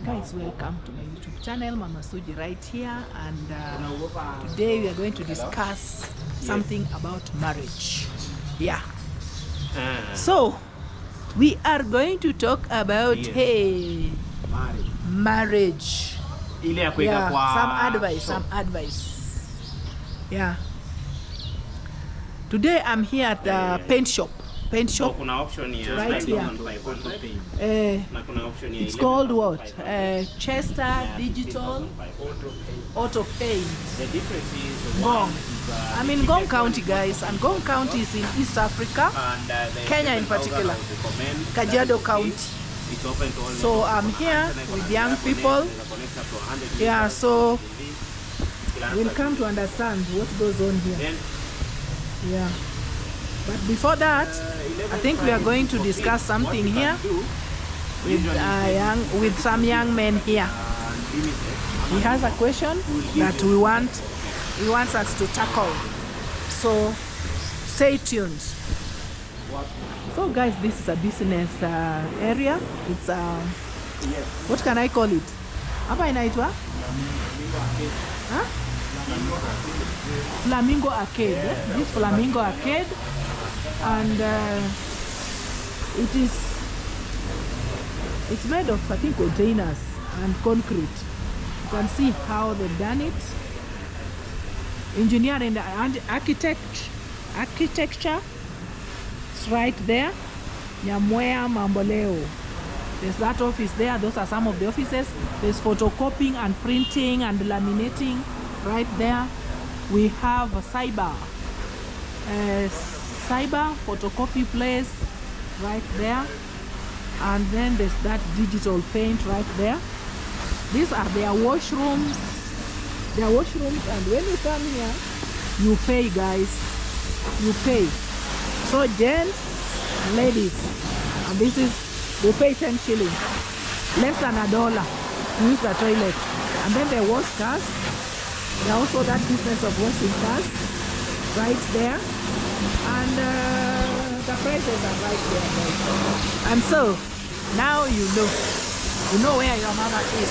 Guys, welcome to my YouTube channel, Mama Suji right here, and today we are going to discuss something about marriage. Yeah. So we are going to talk about marriage. Yeah, some advice. Yeah. Today I'm here at the paint shop. Right here. It's called what? Chester Digital Auto Paint. The difference is Ngong. I'm in Ngong County, guys, and Ngong County is in East Africa, Kenya in particular, Kajiado County. So I'm here with young people. Yeah, so we'll come to understand what goes on here. Yeah. But before that, I think we are going to discuss something here with some young men here. He has a question that he wants us to tackle. So stay tuned. So guys, this is a business area. It's what can I call it? Hapa inaitwa? Huh? Flamingo Arcade. This Flamingo Arcade. And it's made of, I think, containers and concrete. You can see how they've done it. Engineering and architecture. It's right there. Nyamwea Mamboleo. There's that office there. Those are some of the offices. There's photocopying and printing and laminating right there. We have a cyber photocopy place right there, and then there's that digital paint right there. These are their washrooms. And when you come here, you pay, guys. You pay. So gents, ladies, and this is, they pay 10 shillings, less than $1 to use the toilet. And then they wash cars. There's also that business of washing cars right there. And the prices are right there, guys. And so now you know where your mama is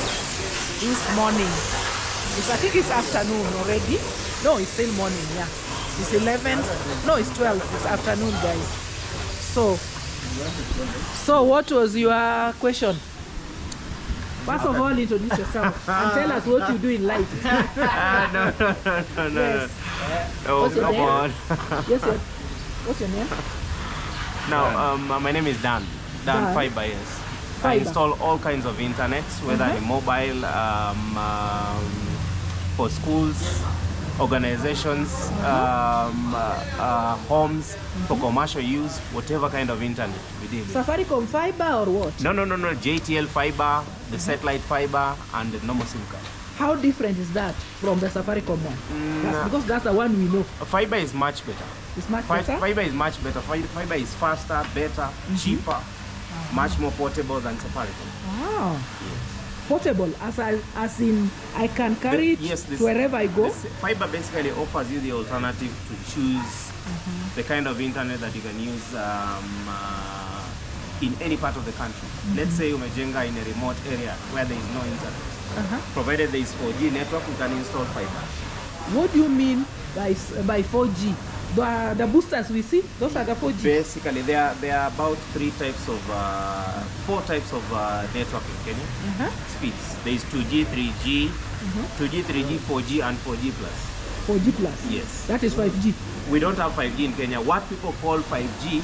this morning. I think it's afternoon already. No, it's still morning. Yeah, it's 11. No, it's 12. It's afternoon, guys. So what was your question? First of all, introduce yourself and tell us what you do in life. No. Yes. Oh, come on. Yes, what's your name? Now, my name is Dan Fiber, yes. I install all kinds of internet, whether in mobile, for schools, organizations, homes, for commercial use, whatever kind of internet we deal with. Safaricom fiber or what? No. JTL fiber, the satellite fiber, and the normal SIM card. How different is that from the Safaricom one? Because that's the one we know. Fiber is much better. It's much better? Fiber is much better. Fiber is faster, better, cheaper, much more portable than Safaricom. Wow. Yes. Portable, as in I can carry it wherever I go? Fiber basically offers you the alternative to choose the kind of internet that you can use in any part of the country. Let's say umejenga in a remote area where there is no internet. Provided there is 4G network, you can install fiber. What do you mean by 4G? The boosters we see, those are the 4G? Basically, there are about four types of network in Kenya. Speeds. There is 2G, 3G, 2G, 3G, 4G, and 4G plus. 4G plus? Yes. That is 5G? We don't have 5G in Kenya. What people call 5G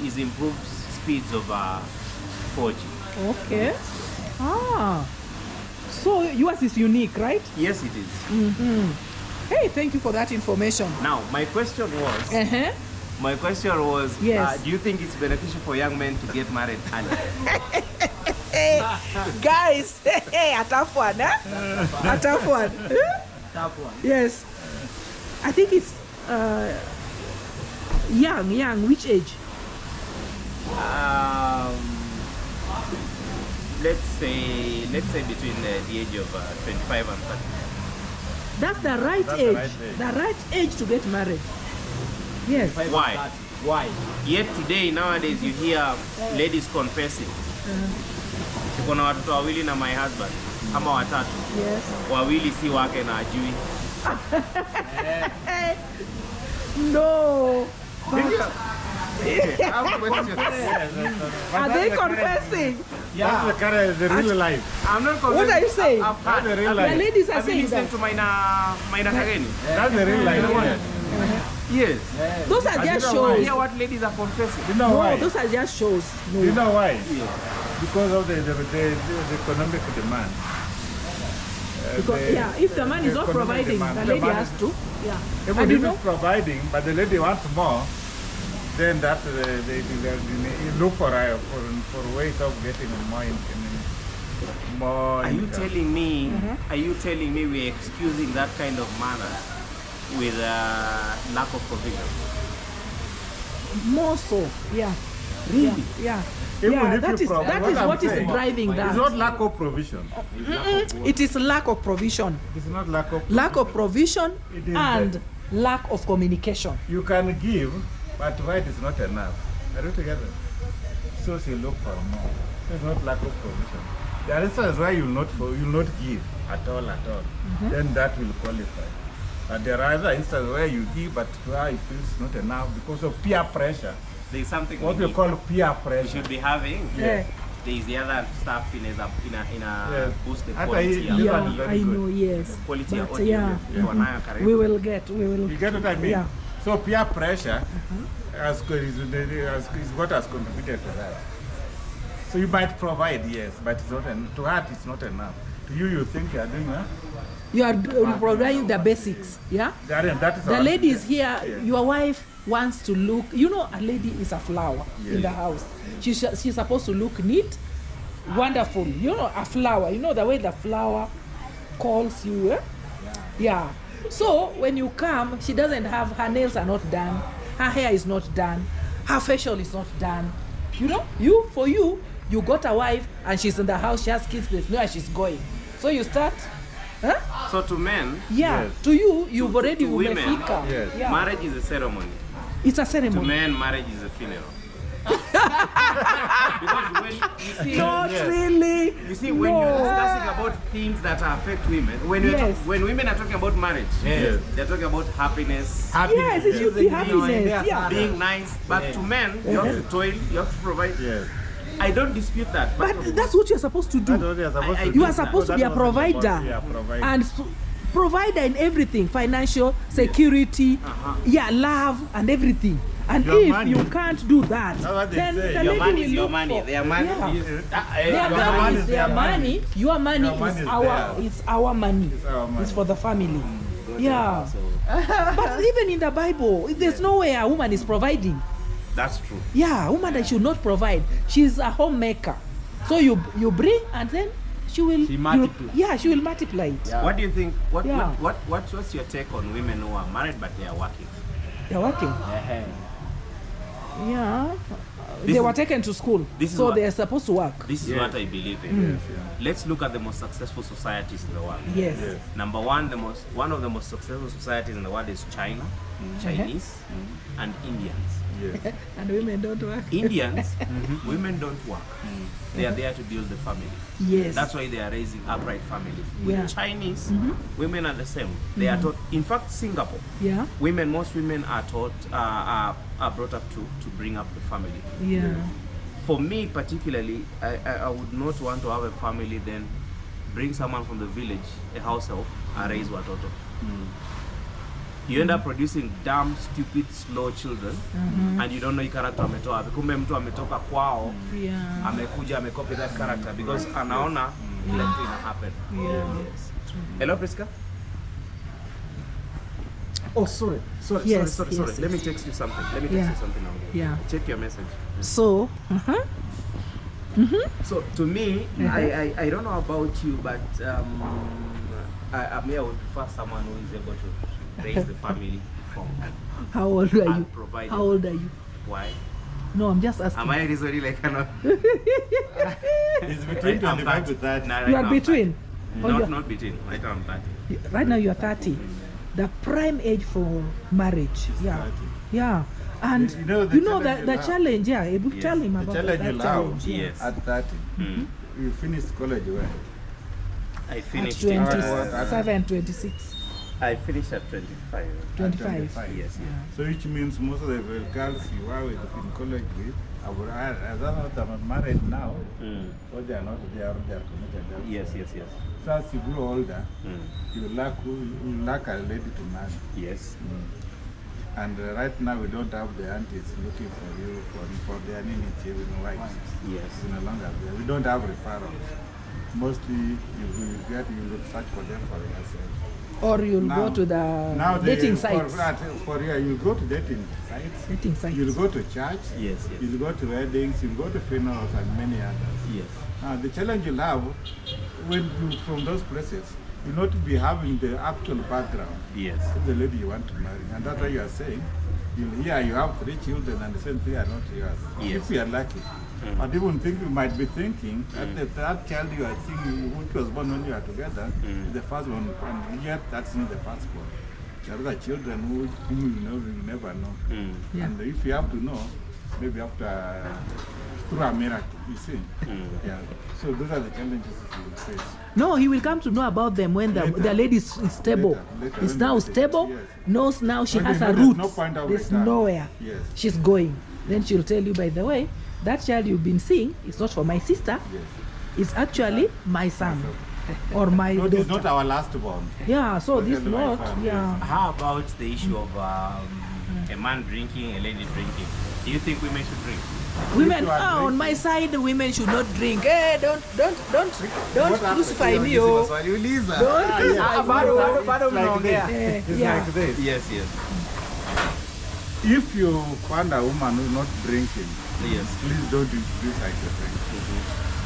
is improved speeds of 4G. Okay. So yours is unique, right? Yes, it is. Hey, thank you for that information. Now, my question was, yes. Do you think it's beneficial for young men to get married early? Guys, a tough one, A tough one. Tough one. Yes. I think it's young. Which age? Let's say between the age of 25 and 30. That's the right age. The right age to get married. Yes. Why? Yet today, nowadays, you hear ladies confessing Niko na watoto wawili na my husband ama watatu. Yes. Wawili si wake na ajui. No. I have questions. Are they confessing? That's the kind of the real life. I'm not convinced. What are you saying? That's the real The life. ladies are Have you saying listened that. to Maina Kageni? That's the real life. Yes. Those are just you know why? shows. Hear what ladies are confessing. You know No, why? those are just shows. No. You know why? Yes. Because of the economic demand. Because, yeah, if the man is not economic providing, demand. the The lady man has is- to. Yeah. Even And if you know, it's providing, but the lady wants more, then that they look for ways of getting more. More. Are you income. telling me? Are you telling me we're excusing that kind of manner with lack of provision? more so. Yeah. Really? Yeah. Even Yeah, if that you is that what is I'm what is saying, driving It's that. not lack of provision. It is lack of provision. It's not lack of Lack of provision It is and that. lack of communication. You can give, but right is not enough. Are you together? So she look for more. It's not lack of provision. There are instances where you'll not give at all. Then that will qualify. But there are other instances where you give, but to her it feels not enough because of peer pressure. There's something What we you call peer we pressure. should be having. Yeah. There is the other stuff in a Yes. boost the Hata quality. hii- of- This Yeah, one is very I good. know, yes. Quality ya But audio yeah, tuko nayo karibu. we will get. You get what I mean? Yeah. So peer pressure is what has contributed to that. So you might provide, yes, but it's not to her it's not enough. To you, you think you are doing well. You are providing the basics. Yeah. That is The our- lady is here. Yeah. Your wife wants to look. You know, a lady is a flower in the house. She's supposed to look neat, wonderful. You know, a flower. You know the way the flower calls you. Eh? Yeah. So when you come, she doesn't have, her nails are not done, her hair is not done, her facial is not done. You know, you got a wife and she's in the house, she has kids, there's nowhere she's going. So you start, huh? So to men, Yeah. Yes. To you, you've To- already to women, umefika. yes. Yeah. marriage is a ceremony. It's a To ceremony. men, marriage is a funeral. Because when you see, Not Yes. really. you see when No. you're discussing about things that affect women, when Yes. when women are talking about marriage, Yes. they're talking about happiness, Yes, it should be Using happiness. Yeah. being nice. But to men, you have to toil, you have to provide. Yes. I don't dispute that. But that's what you're supposed to That's do. what you are supposed I- to I- do. You are supposed to be a That was the provider. Yeah, provider. And provider in everything, financial, security, yeah, love and everything. And Your if money. you can't do that, That's what they then say. the Your lady money will is your look money. for- Their money Yeah. is Their Your money money is is their their money. money. Your money Your money is is our. theirs. It's our money. It's our money. It's for the family. Yeah. So But even in the Bible, there's nowhere a woman is providing. that's true. Yeah, a woman that should not provide. She's a homemaker. So you bring and then she will. She multiply. Yeah, she will multiply it. Yeah. What do you think? Yeah. What's your take on women who are married but they are working? They're working. Yeah. This They were is- taken to school, this is so what- they're supposed to work. This is Yes. what I believe in. Yes, Let's look at the most successful societies in the world. Yes. Yes. Number one, one of the most successful societies in the world is China, Chinese, and Indians. Yes. And women don't work. Indians, women don't work. They are there to build the family. Yes. That's why they are raising upright families. With Yeah. Chinese, women are the same. They are taught. In fact, Singapore, Yeah. most women are taught, are brought up to bring up the family. Yeah. For me particularly, I would not want to have a family then bring someone from the village, a house help, and raise watoto. You end up producing dumb, stupid, slow children, and you don't know hii character ametoa wapi. Kumbe mtu ametoka kwao, Yeah. amekuja amecopy that character because anaona kila kitu ina happen. Yeah. Yes. Hello, Priska. Oh, sorry. Yes, Sorry. yes, Let me yes. text you something. Let me text Yeah. you something now. Yeah. Check your message. So, So to me, I don't know about you, but I mean, I would prefer someone who is able to raise the family from how old are you? and provide. How old are you? Why? No, I'm just asking. Am I really like cannot? It's between 25 to 30. You are between. Oh, you are- Not between. Right now I'm 30. Right now you are 30. The prime age for marriage. Yeah. 30. Yeah. And You you know know, the the, challenge you have. challenge, yeah, Ebu, Yes. tell him The about challenge that you have. challenge. Yes. At 30, Mm. you finished college when? I At finished in 27, 26, I finished at 25. 25. At Yes, yes. So which means most of the girls you are with in college with, are not married now, Mm. or they are not, they are committed. Yes, yes, yes. So as you grow older, Mm. you lack a lady to marry. Yes. And right now we don't have the aunties looking for you for their needs, even wives. Yes. It's no longer there. We don't have referrals. Mostly you will search for them for yourself. Or you'll Now- go to the Now dating sites. you go to dating sites. Dating sites. You'll go to church. Yes, yes. You'll go to weddings. You'll go to funerals and many others. Yes. Now the challenge you'll have when you from those places, you'll not be having the actual background Yes. of the lady you want to marry, and that's why you are saying you have 3 children and the same 3 are not yours. Yes. If you are lucky. But even you might be thinking that the third child you are seeing, which was born when you are together, is the first one, and yet that's not the first one. There are other children whom you never know. Mm. Yeah. And if you have to know, maybe after through a miracle, you see. Yeah. So those are the challenges you will face. No, he will come to know about them when the Later. lady is stable. Later, Is when now the- stable, yes. knows now she When has they a know there's root. no point of There's return. nowhere Yes. she's going. Then she'll tell you, by the way, that child you've been seeing is not for my sister, Yes. it's actually my son or my No, daughter. it's not our last born. Yeah, so this Totally my not, son, yeah. How about the issue of a man drinking, a lady drinking? Do you think women should drink? Women, you are on drinking- my side, women should not drink. Hey, don't What crucify happened? me, This oh. was what you Lisa. Don't Ah, crucify yes. me, bado- oh. bado It's like mnaongea. this. It's Yeah. like this. Yes, yes. If you find a woman who's not drinking, Yes. please don't introduce her to drink.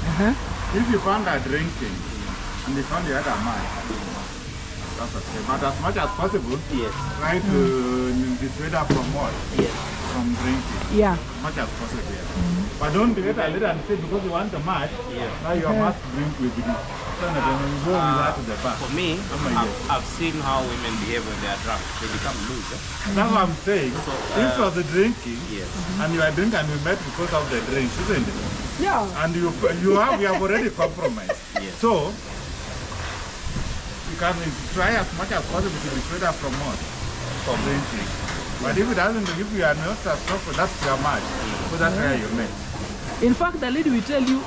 Uh-huh. If you found her drinking and you found the other man, that's okay. But as much as possible, Yes. try to dissuade her from what? Yes. From drinking. Yeah. As much as possible. Yes. But don't get a little and say because you want a match, Yeah. now you must drink with you. So then you go with her to the bar. For me, my yes. I've seen how women behave when they are drunk. They become loose. Eh? That's what I'm saying. So, If it was the drinking, Yes. and you are drinking and you met because of the drink, isn't it? Yeah. And we have already compromised. Yes. So you can try as much as possible to dissuade her from what? From drinking. But if it doesn't, if you are not as proper, that's your match. So that's where you met. In fact, the lady will tell you,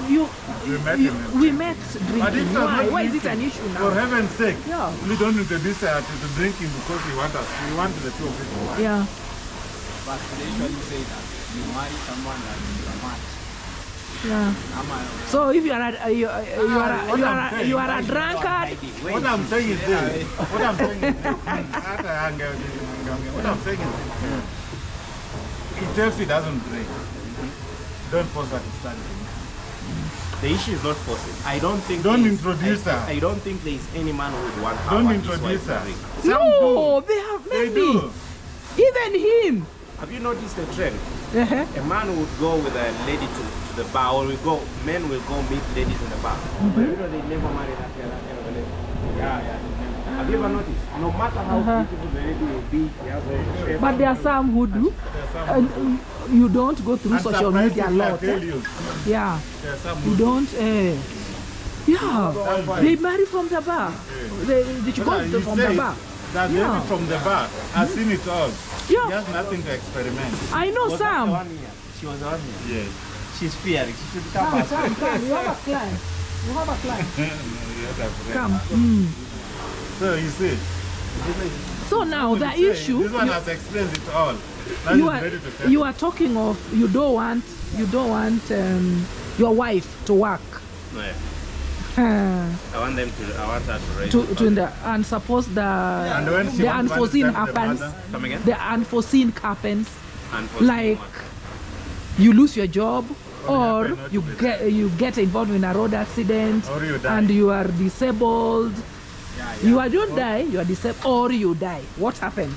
We met you in- we met But if drinking. you are Why? not Why is it an drinking, issue For now? heaven's sake, Yeah. please don't introduce her to drinking because you want the two of you. Yeah. But they usually say that you marry someone that is a match. Yeah. So if you are a drunkard, What I'm saying is this. What I'm saying is this. What I'm saying is this. If Chelsea doesn't drink, don't force her to start drinking. The issue is not forcing. I don't think. Don't there is- introduce her. I don't think there is any man who would want her Don't want his introduce wife to her. drink. no, they have They maybe do. even him. Have you noticed the trend? Uh-huh. A man would go with a lady to the bar, or men will go meet ladies in the bar. But you know they never marry that kind of lady. Yeah. Have you ever noticed? No matter how beautiful the lady will be, he has a shape. But there are some who do. And you don't go through And social media a surprisingly, I lot. tell you, Yeah. there are some You who don't. Yeah. They marry from the bar. They should go He from the says bar. that Yeah. lady from the bar has seen it all. Yeah. He has nothing to experiment. I know Was that the some. one year? She was the one year. Yes. She's fearing. She should come Come, back. come. You have a client. You have a client. Yes, I've read. Come. Mm. So you see, So now the say, issue. this one has explained it all. Now you he's are ready to say. you are talking of you don't want your wife to work Yeah. uh, I want her to raise. and suppose And when she the wants to unforeseen understand the happens, mother, Come again. the unforeseen happens, Unfortunately, like what? you lose your job Or or happen not you to be get involved in a road accident Or you die. and you are disabled. Yeah. You don't die, you are disabled, or you die. What happens?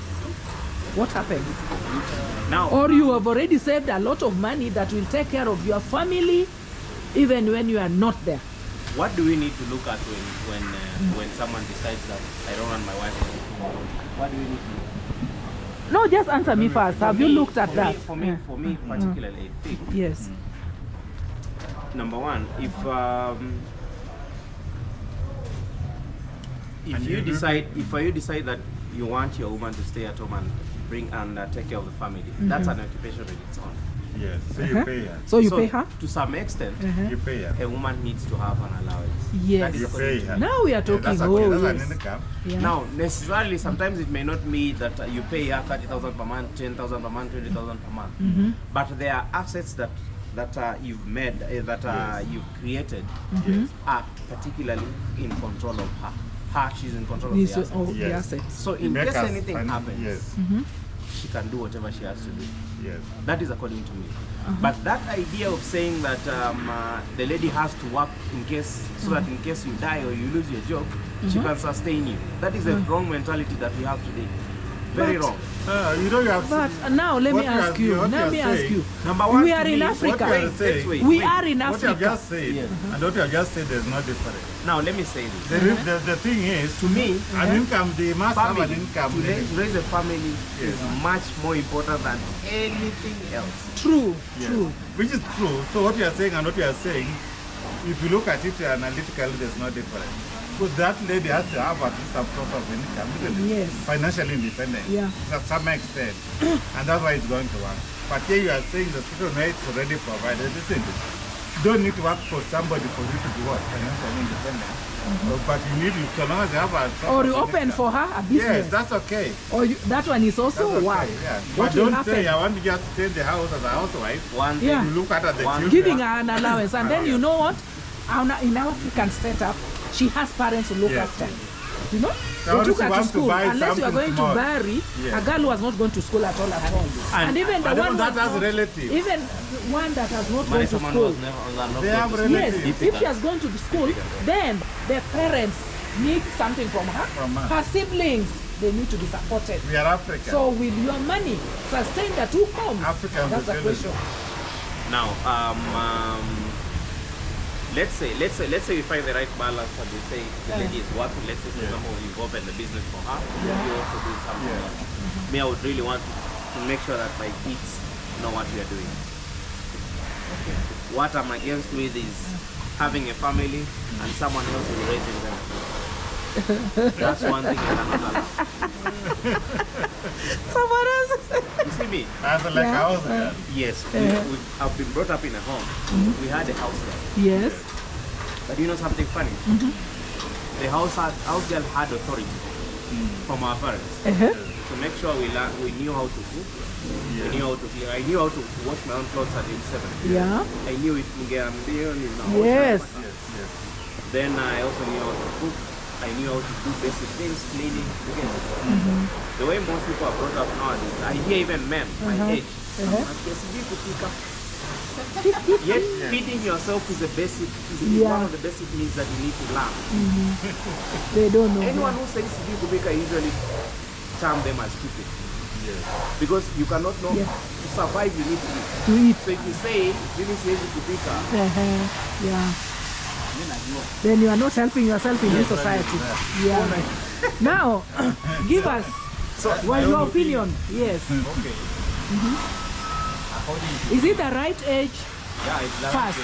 What happens? Now, Or you have already saved a lot of money that will take care of your family even when you are not there. what do we need to look at when someone decides that I don't want my wife to work? What do we need to do? No, just answer me first. Have you looked at For that? me, for me particularly, I think Yes. number one, if you decide that you want your woman to stay at home and bring and take care of the family, that's an occupation in its own. Yes, so you pay her. So you pay her? To some extent, You pay her. a woman needs to have an allowance. Yes. That is You according pay to her. me. Now we are talking. That's Oh, an yes. income. Yeah. Now, necessarily, sometimes it may not mean that you pay her 30,000 per month, 10,000 per month, 20,000 per month. But there are assets that you've made, you've created, are particularly in control of her. She's in control of the Yes, assets. oh, the Yes. assets. So in Make case us anything fun- happens, Yes, she can do whatever she has to do. yes. That is according to me. But that idea of saying that the lady has to work in case, so that in case you die or you lose your job, she can sustain you. That is a wrong mentality that we have today. Very But- wrong. You know you have But seen- now let me what you ask are- you. what Let you me are ask saying- you. Number one, We to are in me- Africa. What you are Let's saying- wait, We wait. are in what you have Africa. just said Yes. and what you have just said is not different. Now let me say this. The thing is, To me, an income, they must have family, an income. to raise a family Yes. is much more important than anything else. True. Yes. True. Which is true. So what you are saying and what you are saying, if you look at it analytically, there's no difference. Because that lady has to have at least some sort of income, isn't it? Yes. Financially independent. Yeah. To some extent. And that's why it's going to work. But here you are saying the social net is already provided, isn't it? You don't need to work for somebody for you to be what? Financially independent. But you need, so long as you have a sort Or of you open income. for her a Yes, business. that's okay. Or that one is That's also okay. wow. Yeah. What But will don't happen? say I want to just stay in the house as a housewife. One Yeah. You look at the One- children. Giving her an allowance, and then you know what? In our African setup, she has parents to look Yes. after. You know, Now, they took if you her to want to school. buy Unless you are something going small. to marry Yes. a girl who has not gone to school at all. And even the But one even who that has has not- relatives. even one that has not Marry gone to someone who school. has not They gone have to school. Yes, relatives. if she has gone to the school, then the parents need something from her. From her. Her siblings, they need to be supported. We are African. So will your money sustain the two homes? African That's the Brazilians. question. Now, let's say we find the right balance and we say the lady is working. Let's say, for example, you've opened the business for her. You also do something Yeah. else. Me, I would really want to make sure that my kids know what we are doing. What I'm against with is having a family and someone else is raising them. That's one thing I cannot allow. Someone else. You see me? As like Yeah. a house girl. Yes, I've been brought up in a home. We had a house girl. Yes. But you know something funny? The house girl had authority from our parents to make sure we knew how to cook. We knew how to clean. I knew how to wash my own clothes at age 7. Yeah. I knew it. Yes. Yes. Then I also knew how to cook. I knew how to do basic things, cleaning, together. The way most people are brought up nowadays, I hear even men my age. Yet feeding yourself is one of the basic needs that you need to learn. They don't know. Anyone who says sijui kupika usually term them as stupid. Yes. Because you cannot know Yeah. to survive you need to eat. To eat. So if you say mimi siwezi kupika, Yeah. Then you are not helping yourself in this society. Yeah. Now, give us your opinion. Yes. Okay. According to Is it the right age? yeah, it's like Fast.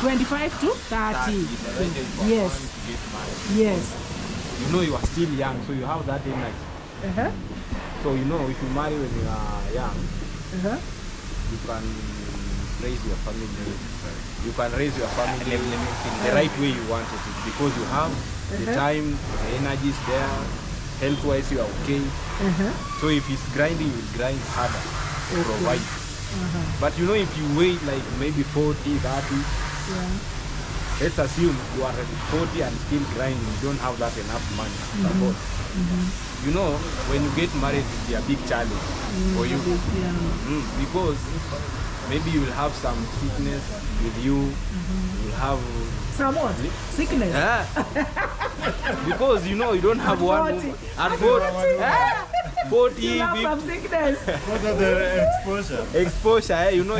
25 to 30. the right age for Yes. one to get married. Yes. You know you are still young, so you have that energy. So you know if you marry when you are young, you can raise your family. You can raise your family the right way you want it because you have the time, the energy is there. Health-wise, you are okay. So if he's grinding, you will grind harder to provide. But you know, if you wait like maybe 40, 30, let's assume you are at 40 and still grinding, you don't have that enough money to support. You know, when you get married, it will be a big challenge for you. Because maybe you will have some sickness with you. You will have Somewhat. Sickness. because you know you don't have At one 40. at 40, You have 50 some sickness. What are the exposure? exposure. You know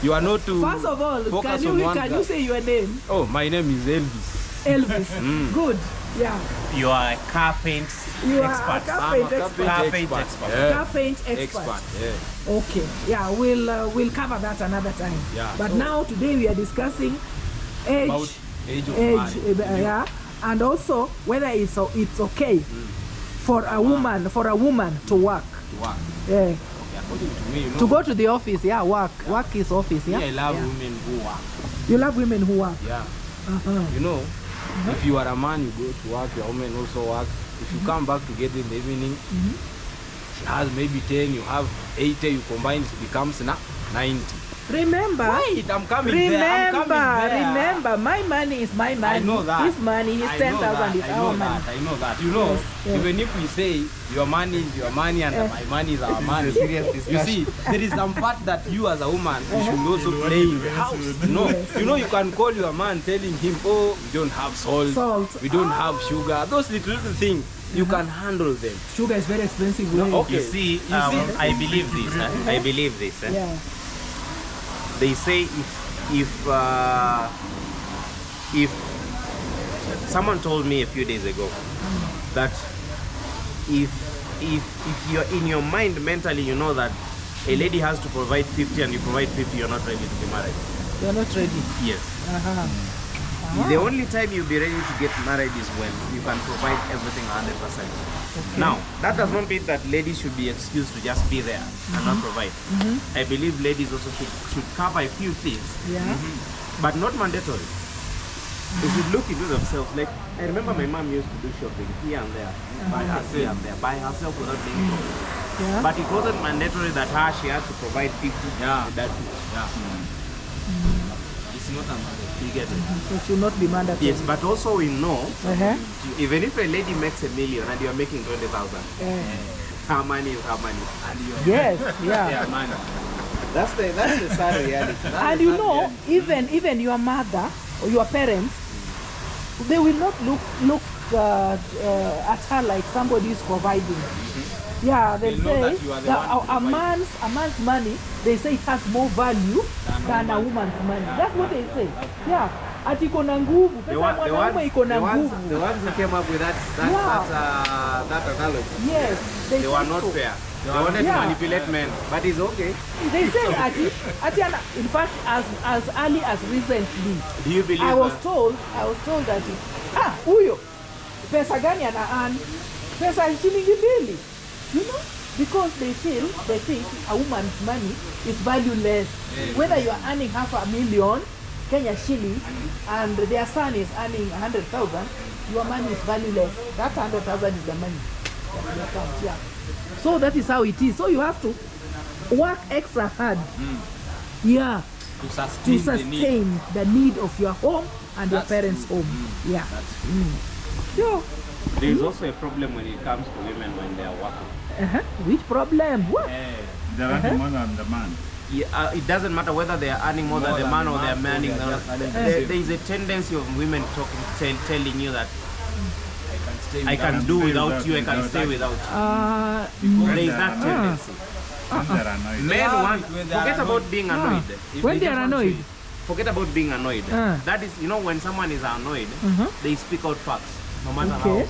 you are not to First of all, focus can on one you say your name? Oh, my name is Elvis. Elvis. Good. Yeah. You are a carpent You are expert. a carpent expert. Carpent expert. Yeah. Carpent expert. Yeah. Okay. Yeah, we'll cover that another time. Yeah, But so- now today we are discussing age. About age of marriage. Yeah, and also whether it's okay for a woman to work. To work. Yeah. Okay, according to me, you know, To go to the office, yeah, work. Work is office, yeah. I love Yeah. women who work. You love women who work. Yeah. Uh-huh. You know, if you are a man, you go to work, your woman also work. If you come back together in the evening, she has maybe 10, you have 80, you combine, it becomes 90. Remember, Wait, I'm coming there. I'm coming there. remember, my money is my money. I know that. His money, his I know 10,000 is that, our money. I know that. You know, Yes, yes. even if we say your money is your money and my money is our money, serious you see, there is some part that you as a woman you should also play in the house. You know, you can call your man telling him, oh, we don't have salt, we don't have sugar. Those little things, you can handle them. Sugar is very expensive. No, really. okay. You see, I believe this. I believe this. Yeah. They say if someone told me a few days ago that if you're in your mind mentally, you know that a lady has to provide 50 and you provide 50, you're not ready to be married. You're not ready. Yes. Uh-huh. The only time you'll be ready to get married is when you can provide everything 100%. Now, that does not mean that ladies should be excused to just be there and not provide. I believe ladies also should cover a few things, Yeah. but not mandatory. They should look into themselves. Like, I remember my mom used to do shopping here and there, by herself without being told. Yeah. But it wasn't mandatory that she had to provide 50. Yeah. That It's not a matter. you get it. It should not be mandatory. Yes, but also we know, Uh-huh. even if a lady makes $1 million and you're making 20,000, her money is her money. Yes, yeah. Yeah, man. That's the sad reality. And you know, even your mother or your parents, they will not look at her like somebody is providing. Yeah, they They know say that you are the that one a man's money, they say it has more value than a woman's money. That's what they say. Yeah. Ati iko na nguvu. Pesa ya mwanaume iko na nguvu. The ones who came up with that analogy, Yes, they they were say not so. fair. They wanted to Yeah. manipulate men, but it's okay. They say in fact as early as recently, Do you believe I was that? told that huyo pesa gani ana earn? Pesa shilingi mbili. You know? Because they think a woman's money is valueless. Whether you are earning $500,000 Kenya shillings and their son is earning 100,000, your money is valueless. That 100,000 is the money. Yeah. So that is how it is. So you have to work extra hard. Yeah. To To sustain, sustain the need of your home and your parents' home. Yeah. Yeah. There is also a problem when it comes to women when they are working. Which problem? What? They're earning more than the man. Yeah, it doesn't matter whether they are earning more than the man or they are earning. There is a tendency of women telling you that I can do without you, I can stay without you. There is that tendency. When they're annoyed. Men want, forget about being annoyed. If When they just are want to- annoyed. Forget about being annoyed. That is, you know, when someone is annoyed, they speak out facts. No matter Okay.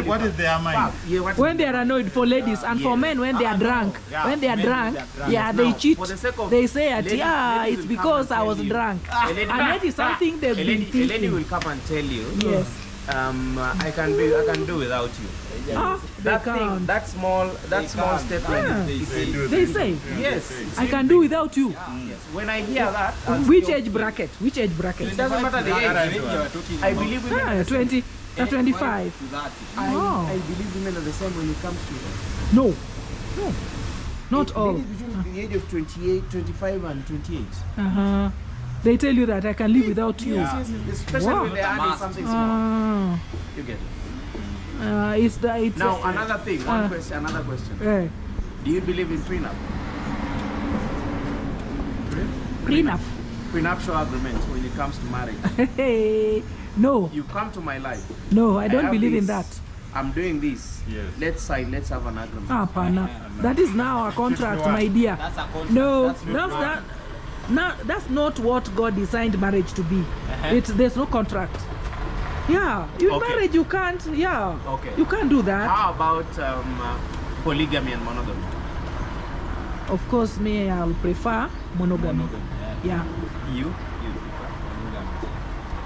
What is their mind? how. Yeah, what When they are annoyed for ladies and for men when they are drunk. Yeah, When they are men drunk, when they are drunk. yeah, they Now, cheat. for the sake of They say, ladies- it's ladies will because come I and was tell you. drunk. A lady- And that is something they've a been lady thinking. will come and tell you, Yes. I can do without you. They That thing, can't. that small step like Yeah. it's- They say, yes. I can do without you. When I hear that, Which age bracket? Which age bracket? it doesn't matter the age. I believe women are the same. 20, 25. Oh. I believe women are the same when it comes to No. Not all. ladies between the age of 28, 25 and 28. Uh-huh. They tell you that I can live without you. Yes, especially Wow. when they are adding something small. You get it. It's Now another thing, another question. Do you believe in prenup? prenup. Prenuptial agreement when it comes to marriage. Hey, no, You've come to my life. no, I don't have believe in this. that. I'm doing this. Yes. Let's sign. Let's have an agreement. Pana. That is now a contract, my dear. That's a contract. No, That's that's not what God designed marriage to be. There's no contract. Yeah, in Okay. marriage you can't. Yeah. Okay. You can't do that. How about polygamy and monogamy? Of course, me, I'll prefer monogamy. Monogamy, yeah. Yeah. You?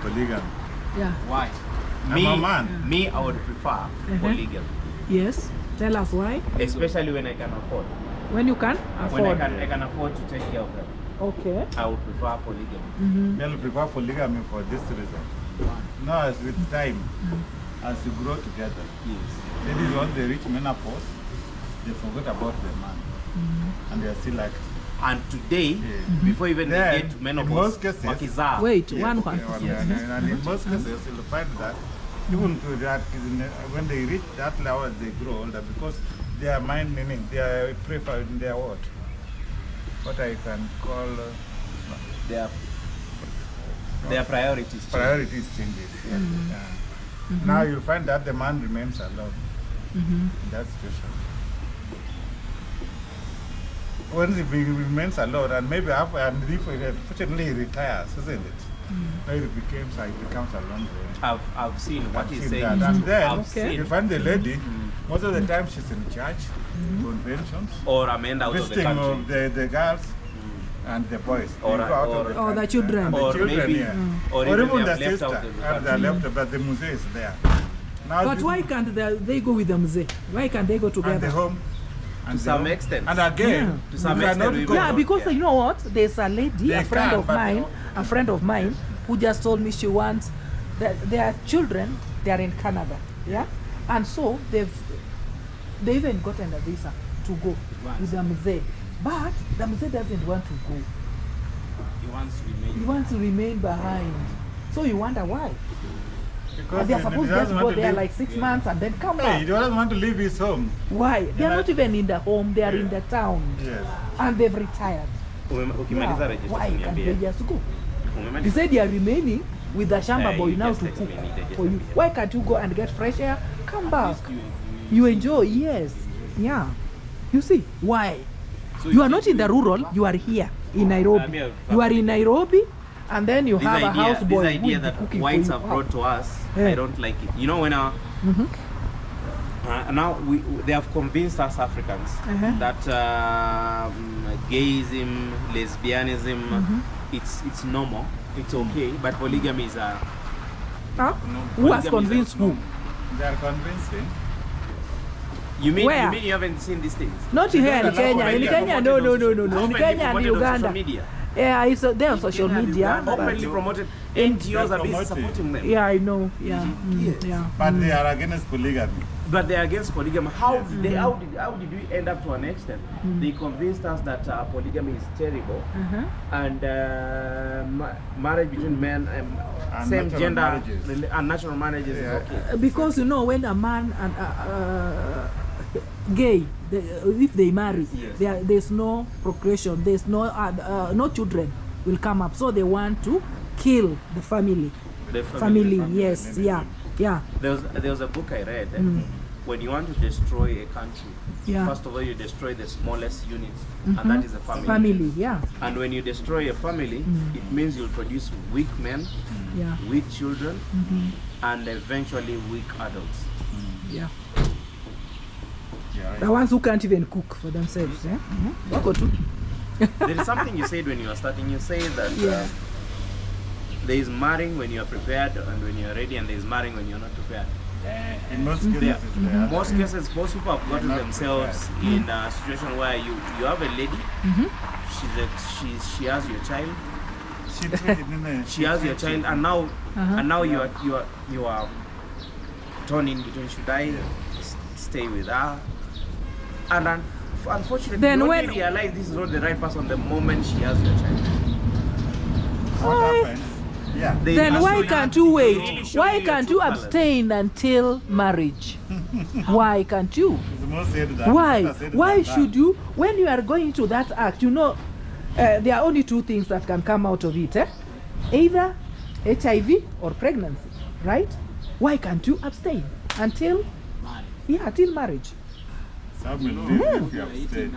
Polygamy. Yeah. Why? Me, I'm a man. me, I would prefer polygamy, Yes. Tell us why. especially when I can afford. When you can afford. When I can afford to take care of them, Okay. I would prefer polygamy. Mm-hmm. Male prefer polygamy for this reason. Now, as with time, as you grow together, Yes. ladies, once they reach menopause, they forget about the man. And they are still like, And today, before even Then, they get to in menopause, most cases- wakizaa. Wait, yes, one. and in most cases, you'll find that even to that, when they reach that level, they grow older because their mind, meaning, they are prefer in their what I can call Their priorities change. priorities changes. Yeah. Now you'll find that the man remains alone in that situation. Once he remains alone, and maybe after, and if unfortunately he retires, isn't it? Then it becomes a long way. I've seen what I've he's seen saying. that. And then I've Okay. seen. you find the lady, most of the time she's in church, conventions, Or amend out of the visiting country. of the girls and the boys. They Or- go out of or- the or the country. children. And the Or children, maybe- yeah. or Or even even they the have left sister, out of the and they're left, but the museum is there. Now But this- why can't they go with the mzee? Why can't they go And the together? home. To some extent. And again, To some you extent, cannot we go- will Yeah, not because care. you know what? There's a lady, They a friend can, of but- mine, who just told me she wants that their children. They are in Canada, yeah, and so they even gotten a visa to go with the mzee, but the mzee doesn't want to go. He wants to remain. He wants to remain behind. So you wonder why? because And they are he supposed to doesn't just want go to there leave- like 6 months and then come Hey, he back. doesn't want to leave his home. Why? They are Yeah. not even in the home. They are in the town, Yes. and they've retired. Ukimaliza Yeah. register Why can't they niambie. just go? He Umemaliza? said they are remaining with the Shamba Hey, boy you now just to let cook me need it, for you. just Why can't you go and get fresh air? Come back. You You enjoy, yes. Yeah. You see, why? So You are not in the rural, you are here in Nairobi. You are in Nairobi, and then you This have a idea, house boy this who idea will be that cooking whites for have you. brought to us, Yeah. I don't like it. You know, when now they have convinced us Africans that gayism, lesbianism, it's normal, it's okay, but polygamy is a Huh? Who has polygamy is convinced who? They are convincing. You mean Where? you mean you haven't seen these things? Not here in don't allow Kenya. In polygamy. Kenya, no. In Openly Kenya and promoted on Uganda. social media. Yeah, it's there on social Kenya and media. Uganda, openly but- promoted. In- NGOs are busy promoting. supporting them. Yeah, I know. Yeah. Yeah. But they are against polygamy. But they are against polygamy. How did we end up to an extent? They convinced us that polygamy is terrible, and marriage between men And same natural gender marriages. and natural marriages is okay. Because you know when a man and gay, if they marry, Yes. there's no procreation, there's no children will come up, so they want to kill the family. The Family, yes, yeah. There was a book I read. When you want to destroy a country, Yeah. first of all you destroy the smallest unit, and that is a family. Family, yeah, And when you destroy a family, it means you'll produce weak men, yeah, weak children, and eventually weak adults. yeah. Yeah, The ones who can't even cook for themselves, yeah. Wako tu. There is something you said when you were starting. You say that Yeah. there is marrying when you are prepared and when you are ready, and there is marrying when you are not prepared. in most cases, There, they are. most cases, most people have gotten Not themselves in a situation where you have a lady, she has your child, She treated me. she has your child, and now you are torn in between. Should I stay with her? And unfortunately, Then you only when- realize this is not the right person the moment she has your child. What happens? Yeah. They Then really why show can't you- you they wait? really show Why you your can't true you colours. abstain until marriage? Why can't you? It's more said that. Why? it's said Why than that. should you? When you are going to that act, you know, there are only two things that can come out of it. Either HIV or pregnancy, right? Why can't you abstain until, marry. yeah, till marriage? Some will leave you if you have stayed.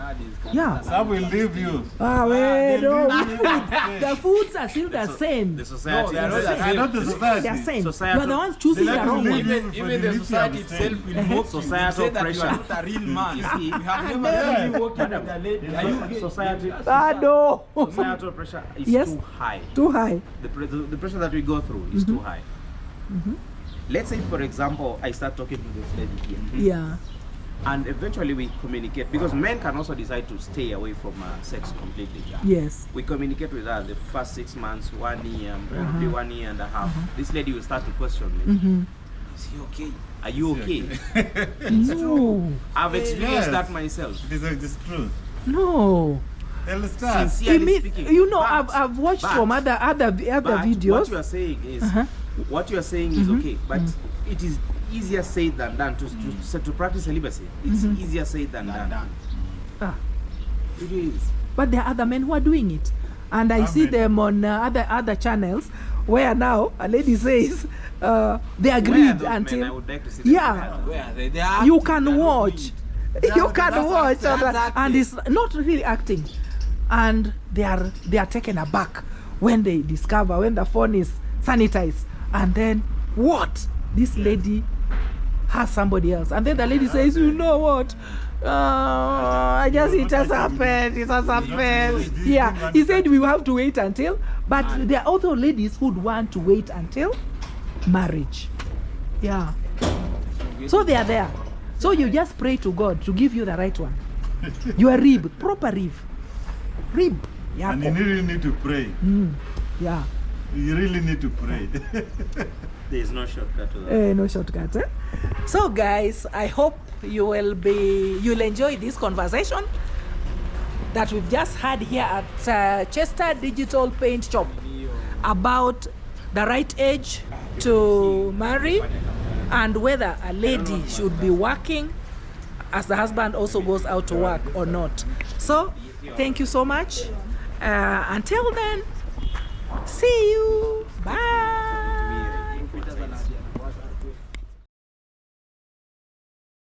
Yeah. Some will leave you. Ah, wait, they'll no. leave you if you have stayed. The foods are still the same. The society. they are not They're not the They are society. same. You Societal- are the ones choosing They the like to wrong leave ones. you. Even, For even the the meat you society have itself stayed. will mock you. Societal Say that pressure. you are not a real man. You see, We have never Yeah. seen you walking with a lady. Are you gay? society, Ah, no. societal pressure is Yes. too high. Too high. The pressure that we go through is too high. Let's say, for example, I start talking to this lady here, Yeah. and eventually we communicate, because men can also decide to stay away from sex completely. Yes. We communicate with her the first 6 months, 1 year, probably 1 year and a half. This lady will start to question me. Is he okay? Are you okay? No. I've experienced Yes. that myself. It is true. No. They'll start. Sincerely speaking. You know, But- I've watched but- from other but videos. what you are saying is, what you are saying is okay, but it is easier said than done to practice celibacy. It's easier said than done. Ah. It is. But there are other men who are doing it, and I see Amen. them on other channels where now a lady says they Where are agreed those men? I until would like to see them. yeah. Where are they? They are You acting, can they are not watch. doing You can that's watch, acting, and it's not really acting, and they are taken aback when they discover when the phone is sanitized, and then what? This lady has somebody else, and then the lady says, "You know what? It has happened. It has happened." Yeah, he said we will have to wait until, but there are also ladies who would want to wait until marriage. Yeah. So they are there. So you just pray to God to give you the right one. Your rib, proper rib. Rib. Yeah. And you really need to pray. Yeah. You really need to pray. There is no shortcut to that. No shortcut. So guys, I hope you'll enjoy this conversation that we've just had here at Chester Digital Paint Shop about the right age to marry and whether a lady should be working as the husband also goes out to work or not. So thank you so much. Until then, see you.